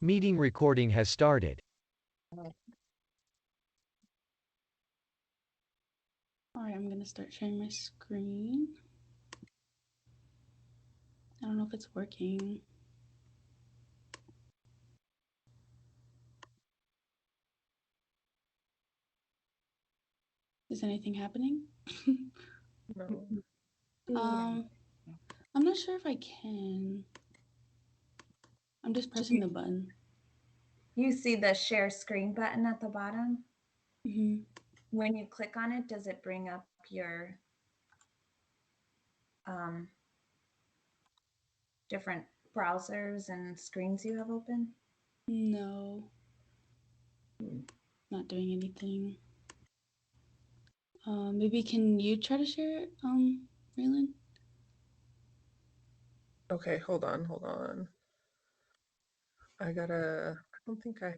Meeting recording has started. All right, I'm gonna start sharing my screen. I don't know if it's working. Is anything happening? No. um, I'm not sure if I can. I'm just Do pressing the button. you see the share screen button at the bottom? Mm-hmm. When you click on it, does it bring up your um, different browsers and screens you have open? No, not doing anything. Maybe can you try to share it, Raylan? Okay, hold on. I don't think I.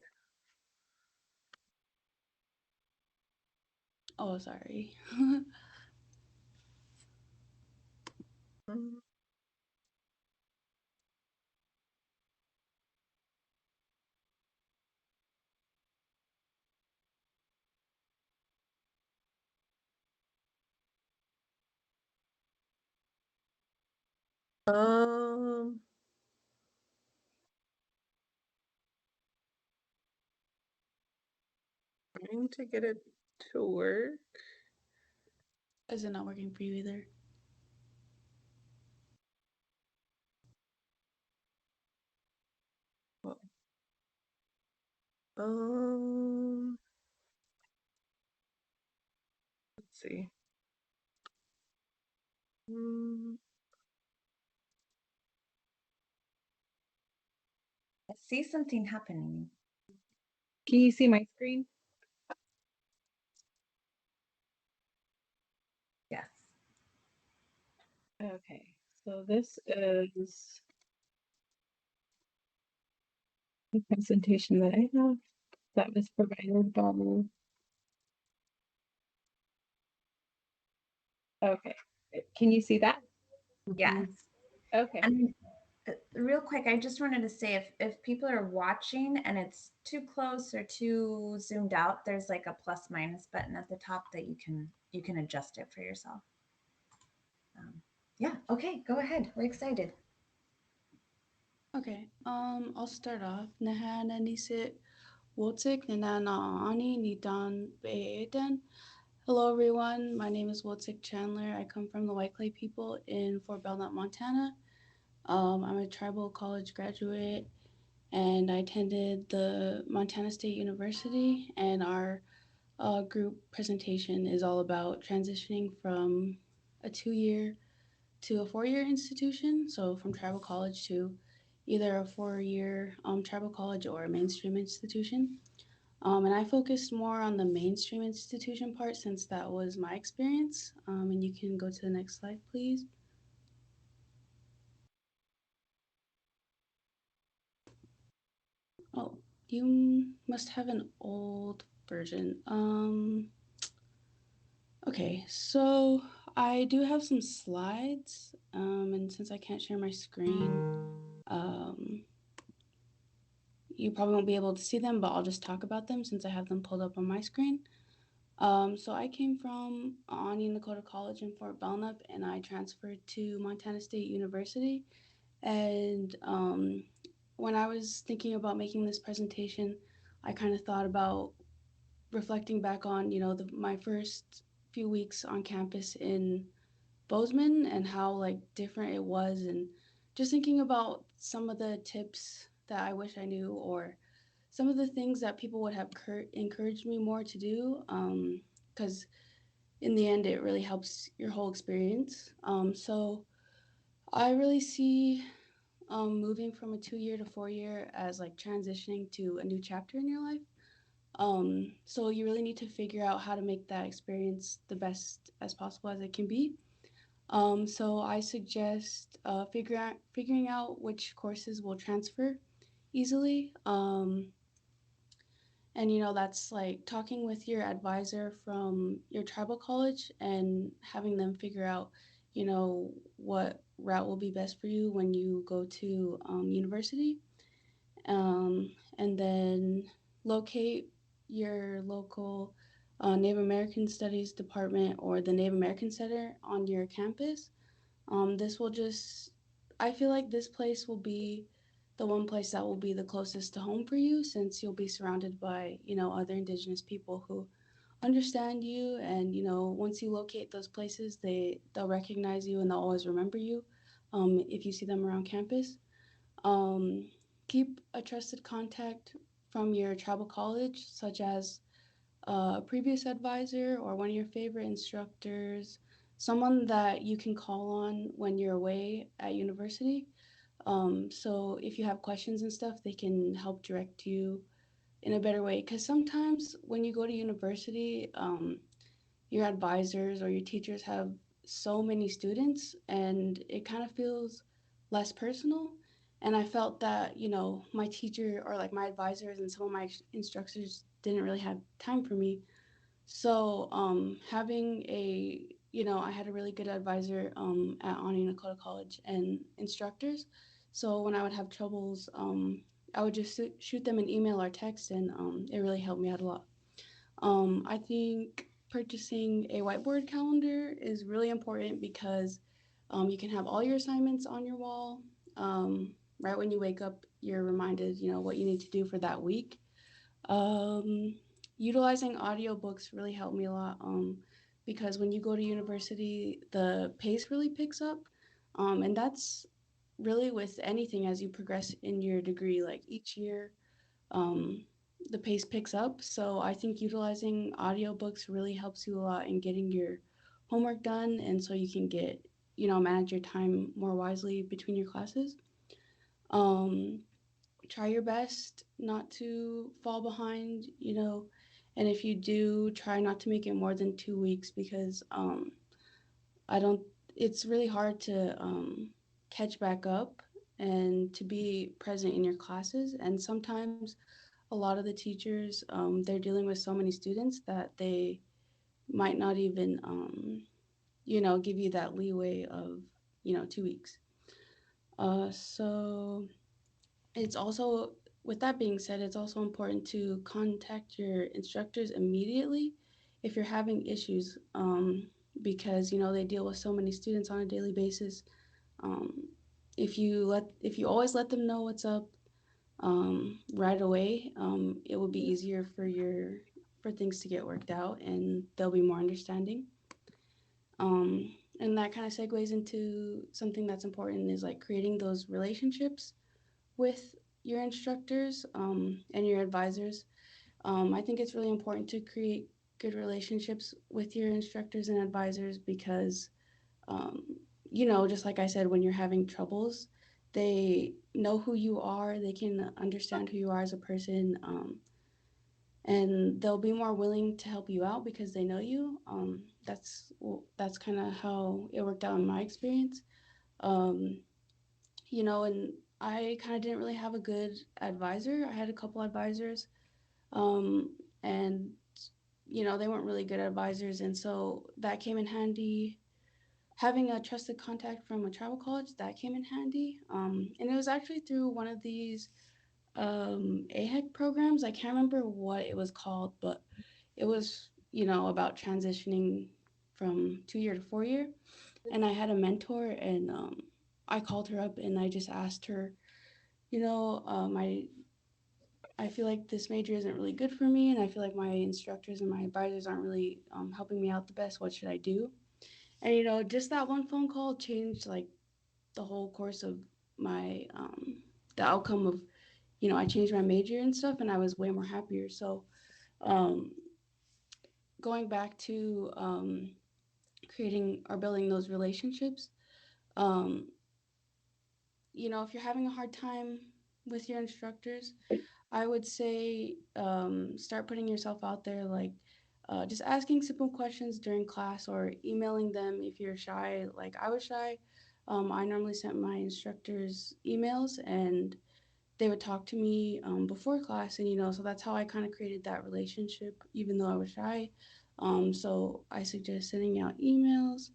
Oh, sorry. mm, Um, trying to get it to work. Is it not working for you either? Well, um, let's see. Mm, I see something happening. Can you see my screen? Yes. Okay, so this is the presentation that I have that was provided by. Okay, can you see that? Yes. Okay. And real quick, I just wanted to say if people are watching and it's too close or too zoomed out, there's like a plus minus button at the top that you can adjust it for yourself. Um, yeah. Okay. Go ahead. We're excited. Okay. I'll start off. Nahana nisit wotik nanana ani nidan beeden. Hello, everyone. My name is Wotik Chandler. I come from the White Clay people in Fort Belknap, Montana. I'm a tribal college graduate, and I attended the Montana State University. And our group presentation is all about transitioning from a 2 year to a 4 year institution. So from tribal college to either a 4 year tribal college or a mainstream institution. And I focused more on the mainstream institution part since that was my experience. And you can go to the next slide, please. Oh, you must have an old version. Okay, so I do have some slides, and since I can't share my screen, um, you probably won't be able to see them, but I'll just talk about them since I have them pulled up on my screen. So I came from Ani Nakota College in Fort Belknap, and I transferred to Montana State University. And when I was thinking about making this presentation, I kind of thought about reflecting back on, my first few weeks on campus in Bozeman and how like different it was, and just thinking about some of the tips that I wish I knew, or some of the things that people would have encouraged me more to do, because in the end it really helps your whole experience. So I really see moving from a 2 year to 4 year as like transitioning to a new chapter in your life. So you really need to figure out how to make that experience the best as possible as it can be. So I suggest figuring out which courses will transfer easily. And that's like talking with your advisor from your tribal college and having them figure out, what route will be best for you when you go to university. and then locate your local Native American Studies department or the Native American Center on your campus. This will just, I feel like this place will be the one place that will be the closest to home for you since you'll be surrounded by, other Indigenous people who understand you. And, once you locate those places, they'll recognize you and they'll always remember you if you see them around campus. Um, Keep a trusted contact from your tribal college, such as a previous advisor or one of your favorite instructors, someone that you can call on when you're away at university. So if you have questions and stuff, they can help direct you in a better way. Because sometimes when you go to university, your advisors or your teachers have so many students and it kind of feels less personal. And I felt that, my teacher or like my advisors and some of my instructors didn't really have time for me. So having I had a really good advisor at Ani Nakota College and instructors. So when I would have troubles, I would just shoot them an email or text, and it really helped me out a lot. I think purchasing a whiteboard calendar is really important because you can have all your assignments on your wall. Right when you wake up, you're reminded, what you need to do for that week. Um, Utilizing audiobooks really helped me a lot because when you go to university, the pace really picks up. And that's really with anything as you progress in your degree. Like each year, um, the pace picks up. So I think utilizing audiobooks really helps you a lot in getting your homework done. And so you can get, manage your time more wisely between your classes. Um, Try your best not to fall behind, and if you do, try not to make it more than 2 weeks because I don't, it's really hard to catch back up and to be present in your classes. And sometimes a lot of the teachers, they're dealing with so many students that they might not even, give you that leeway of, 2 weeks. So it's also, with that being said, it's also important to contact your instructors immediately if you're having issues, because they deal with so many students on a daily basis. Um, if you always let them know what's up right away, it will be easier for things to get worked out, and they'll be more understanding. And that kind of segues into something that's important is like creating those relationships with your instructors and your advisors. I think it's really important to create good relationships with your instructors and advisors because, um, just like I said, when you're having troubles, they know who you are, they can understand who you are as a person, and they'll be more willing to help you out because they know you. That's kind of how it worked out in my experience. Um, and I kind of didn't really have a good advisor. I had a couple advisors, um, and they weren't really good advisors, and so that came in handy. Having a trusted contact from a travel college that came in handy, and it was actually through one of these AHEC programs. I can't remember what it was called, but it was about transitioning from 2 year to 4 year, and I had a mentor, and I called her up and I just asked her, I feel like this major isn't really good for me, and I feel like my instructors and my advisors aren't really helping me out the best. What should I do? And just that one phone call changed like the whole course of my the outcome of I changed my major and stuff, and I was way more happier. So um, going back to creating or building those relationships, um, if you're having a hard time with your instructors, I would say start putting yourself out there, like just asking simple questions during class or emailing them if you're shy. Like I was shy. I normally sent my instructors emails and they would talk to me before class. And, so that's how I kind of created that relationship, even though I was shy. So I suggest sending out emails.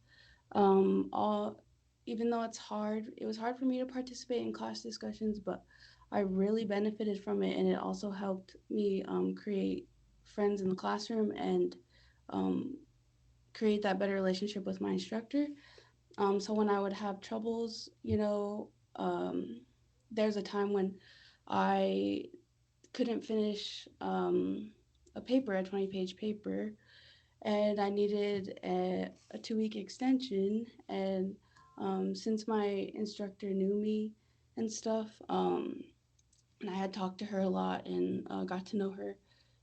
All, even though it was hard for me to participate in class discussions, but I really benefited from it, and it also helped me create friends in the classroom and um, create that better relationship with my instructor. So when I would have troubles, there's a time when I couldn't finish a paper, a 20-page paper, and I needed a 2 week extension. And since my instructor knew me and stuff, and I had talked to her a lot and got to know her,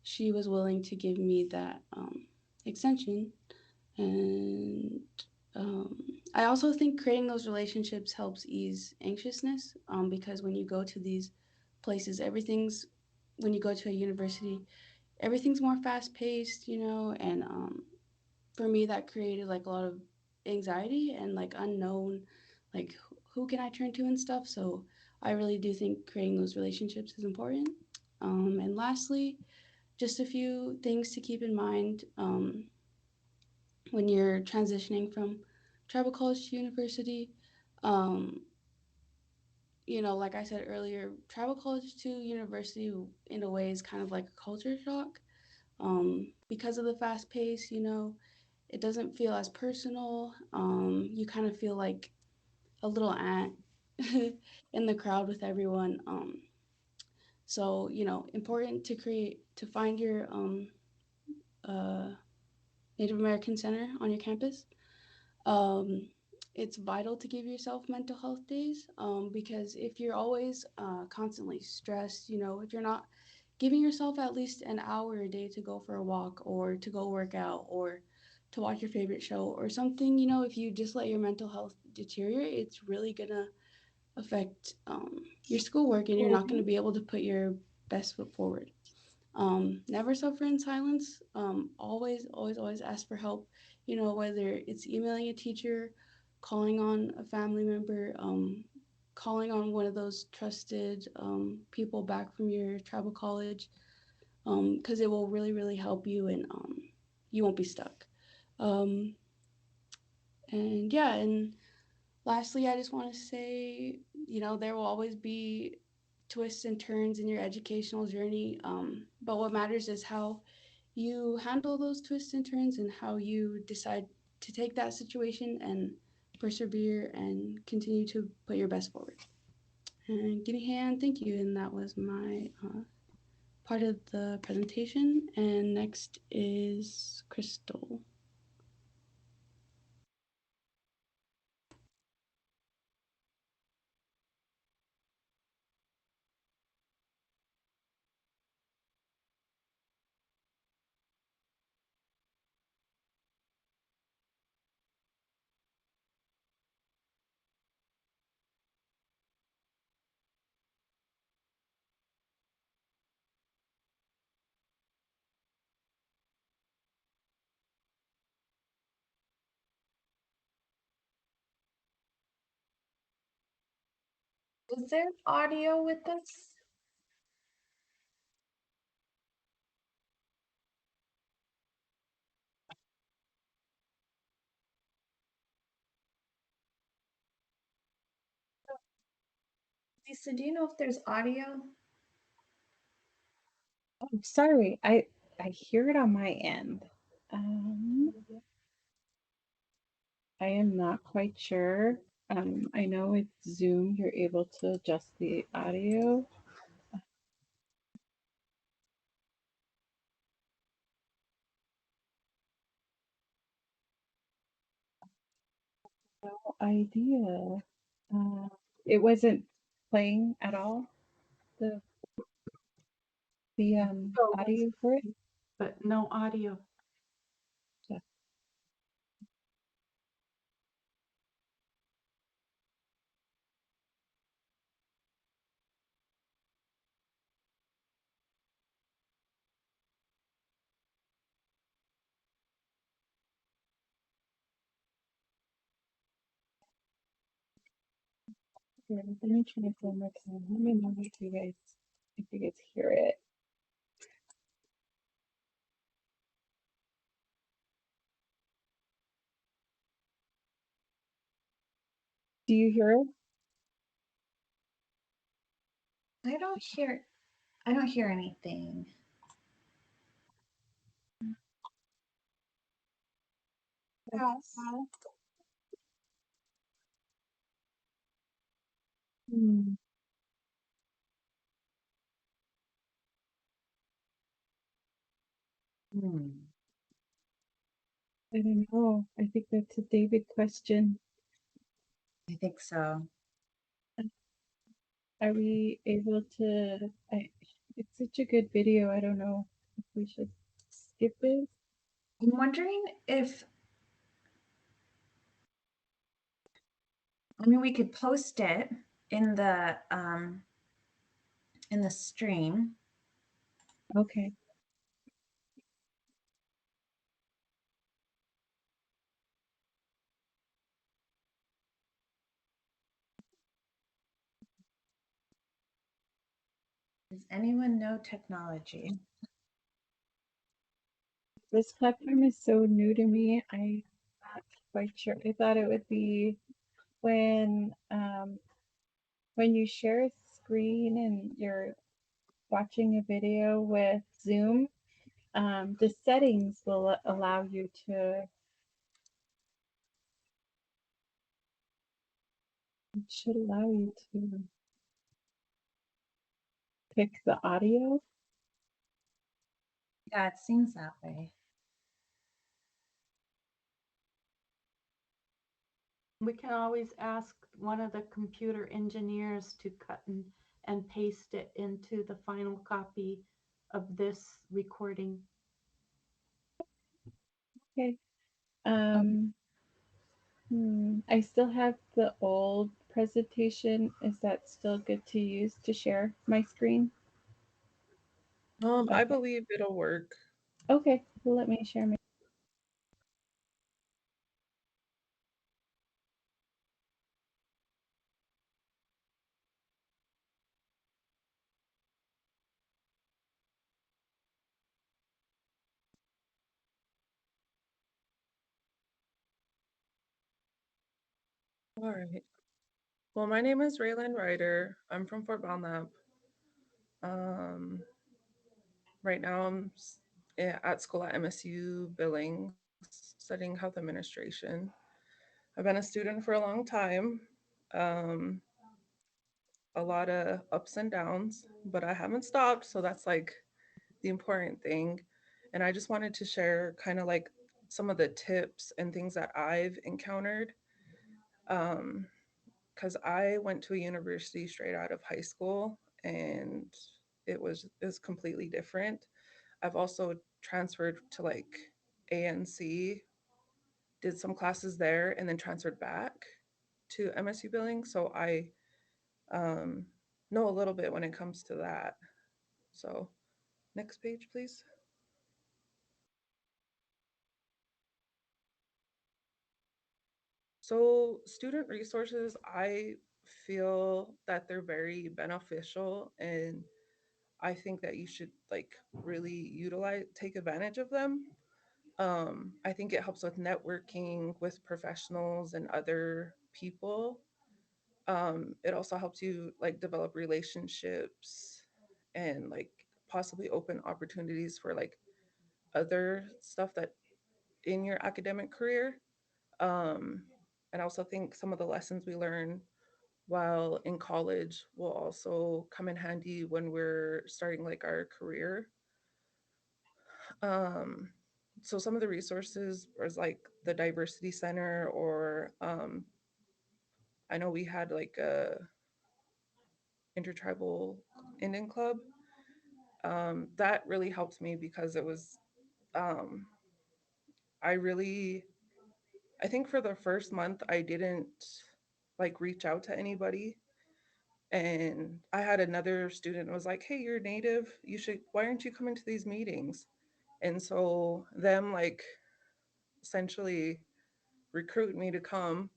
she was willing to give me that extension. And um, I also think creating those relationships helps ease anxiousness because when you go to these places, when you go to a university, everything's more fast paced, and for me, that created like a lot of anxiety and like unknown, like who can I turn to and stuff. So I really do think creating those relationships is important. And lastly, just a few things to keep in mind when you're transitioning from tribal college to university. Um, like I said earlier, tribal college to university in a way is kind of like a culture shock because of the fast pace. It doesn't feel as personal. You kind of feel like a little ant in the crowd with everyone. So important to find your uh, Native American center on your campus. Um, it's vital to give yourself mental health days because if you're always constantly stressed, if you're not giving yourself at least an hour a day to go for a walk or to go work out or to watch your favorite show or something, if you just let your mental health deteriorate, it's really gonna affect your schoolwork and you're not gonna be able to put your best foot forward. Never suffer in silence. Always, always, always ask for help. Whether it's emailing a teacher, calling on a family member, calling on one of those trusted people back from your tribal college, because it will really, really help you and you won't be stuck. Um, and yeah, and lastly, I just want to say, there will always be twists and turns in your educational journey. But what matters is how you handle those twists and turns and how you decide to take that situation and persevere and continue to put your best forward. And give me a hand, thank you. And that was my part of the presentation. And next is Crystal. Was there audio with this? Lisa, do you know if there's audio? Oh, sorry. I hear it on my end. I am not quite sure. I know with Zoom you're able to adjust the audio. No idea. It wasn't playing at all. The audio for it. But no audio. Yeah. Let me try it one more time. Let me know if you guys hear it. Do you hear it? I don't hear I don't hear anything. That's, hmm, Hmm. I don't know. I think that's a David question. I think so. Are we able to? It's such a good video. I don't know if we should skip it. I'm wondering if I mean we could post it in the stream. Okay. Does anyone know technology? This platform is so new to me. I'm not quite sure. I thought it would be when when you share a screen and you're watching a video with Zoom, the settings will allow you to, it should allow you to pick the audio. Yeah, it seems that way. We can always ask one of the computer engineers to cut and paste it into the final copy of this recording. Okay. Okay. I still have the old presentation. Is that still good to use to share my screen? I Okay. believe it'll work. Okay. Well, let me share my. All right. Well, my name is Raylan Ryder. I'm from Fort Belknap. Um, right now, at school at MSU Billings, studying health administration. I've been a student for a long time, um, a lot of ups and downs, but I haven't stopped. So that's like the important thing. And I just wanted to share kind of like some of the tips and things that I've encountered. Um, because I went to a university straight out of high school and it was completely different. I've also transferred to like ANC, did some classes there, and then transferred back to MSU Billing. So I um, know a little bit when it comes to that. So next page, please. So student resources, I feel that they're very beneficial, and I think that you should like really utilize, take advantage of them. I think it helps with networking with professionals and other people. It also helps you like develop relationships and like possibly open opportunities for like other stuff that in your academic career. Um, and I also think some of the lessons we learn while in college will also come in handy when we're starting like our career. Um, so some of the resources was like the diversity center, or I know we had like a intertribal Indian club. That really helped me because it was um, I really, I think for the first month I didn't like reach out to anybody, and I had another student was like, hey, you're native, you should, why aren't you coming to these meetings? And so them like essentially recruit me to come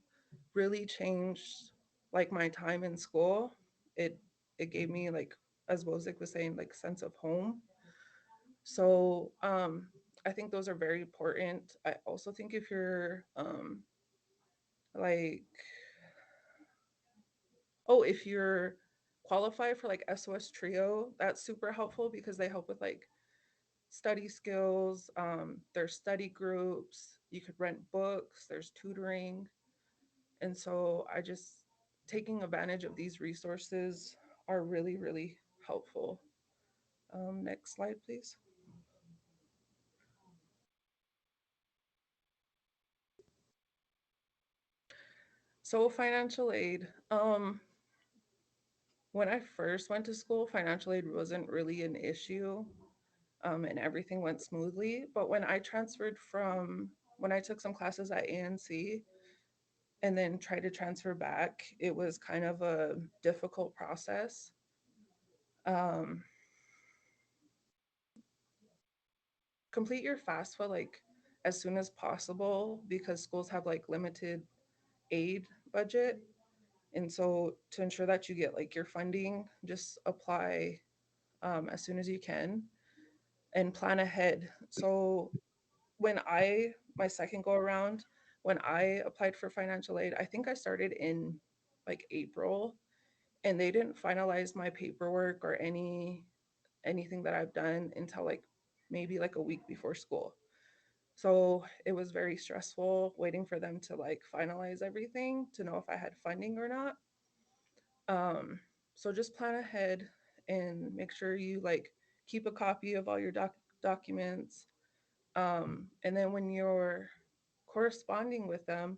really changed like my time in school. It gave me like, as Wozik was saying, like sense of home. So I think those are very important. I also think if you're like, oh, if you're qualify for like SOS Trio, that's super helpful because they help with like study skills. There's study groups. You could rent books. There's tutoring, and so I just taking advantage of these resources are really really helpful. Next slide, please. So financial aid. When I first went to school, financial aid wasn't really an issue, and everything went smoothly. But when I took some classes at ANC and then tried to transfer back, it was kind of a difficult process. Um, Complete your FAFSA like as soon as possible because schools have like limited aid budget. And so to ensure that you get like your funding, just apply as soon as you can and plan ahead. So my second go around, when I applied for financial aid, I think I started in like April, and they didn't finalize my paperwork or anything that I've done until like maybe like a week before school. So it was very stressful waiting for them to like finalize everything to know if I had funding or not. So just plan ahead and make sure you like keep a copy of all your documents. And then when you're corresponding with them,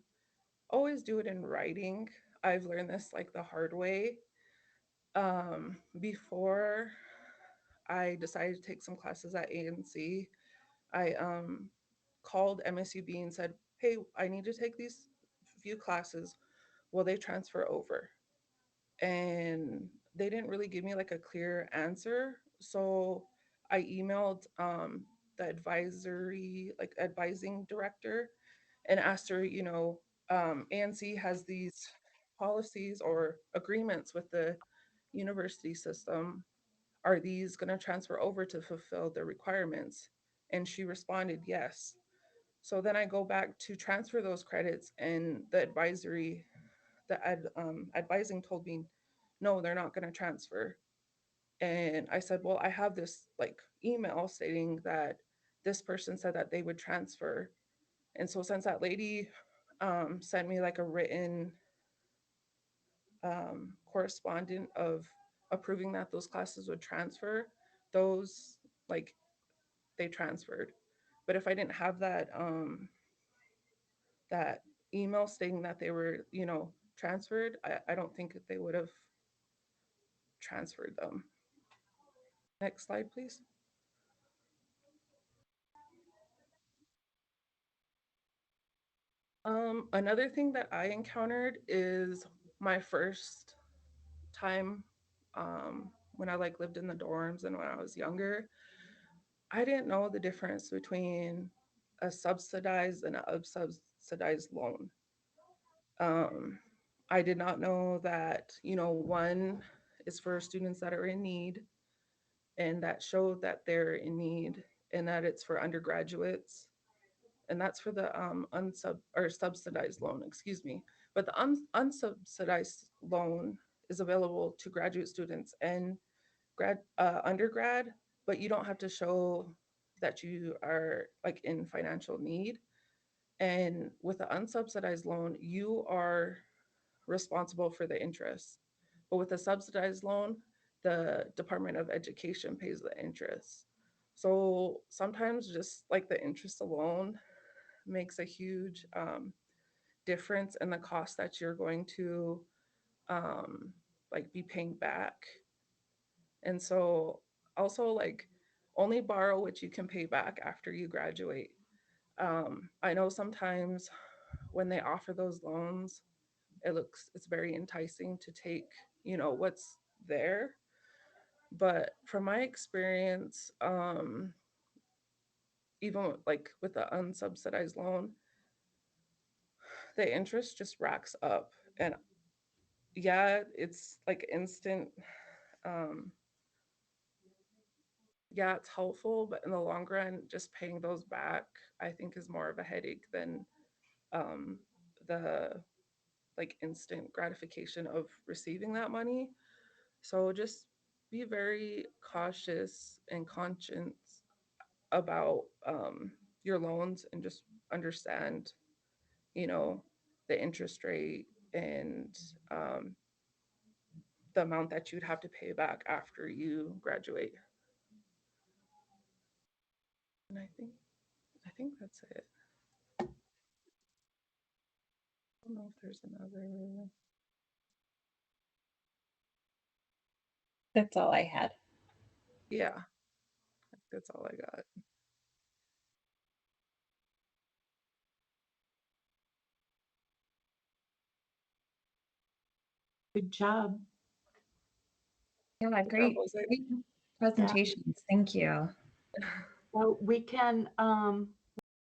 always do it in writing. I've learned this like the hard way. Before I decided to take some classes at ANC, I called MSUB and said, "Hey, I need to take these few classes. Will they transfer over?" And they didn't really give me like a clear answer. So I emailed the advising director and asked her, ANC has these policies or agreements with the university system. Are these going to transfer over to fulfill their requirements? And she responded, yes. So then I go back to transfer those credits, and advising told me, no, they're not going to transfer. And I said, well, I have this like email stating that this person said that they would transfer. And so since that lady sent me like a written correspondent of approving that those classes would transfer, those like they transferred. But if I didn't have that email stating that they were, transferred, I don't think that they would have transferred them. Next slide, please. Another thing that I encountered is my first time when I like lived in the dorms and when I was younger. I didn't know the difference between a subsidized and a unsubsidized loan. Um, I did not know that, one is for students that are in need and that show that they're in need, and that it's for undergraduates, and that's for the subsidized loan, excuse me. But the unsubsidized loan is available to graduate students and undergrad, but you don't have to show that you are like in financial need. And with the unsubsidized loan, you are responsible for the interest. But with a subsidized loan, the Department of Education pays the interest. So sometimes just like the interest alone makes a huge difference in the cost that you're going to like be paying back. And so also like only borrow what you can pay back after you graduate. I know sometimes when they offer those loans, it's very enticing to take, what's there. But from my experience, even like with the unsubsidized loan, the interest just racks up. And yeah, it's like instant. Um, yeah, it's helpful, but in the long run, just paying those back, I think, is more of a headache than um, the like instant gratification of receiving that money. So just be very cautious and conscious about your loans, and just understand, you know, the interest rate and the amount that you'd have to pay back after you graduate. And I think that's it. I don't know if there's another. That's all I had. Yeah, that's all I got. Good job. Yeah, That great, was it. great presentations. Thank you. So we can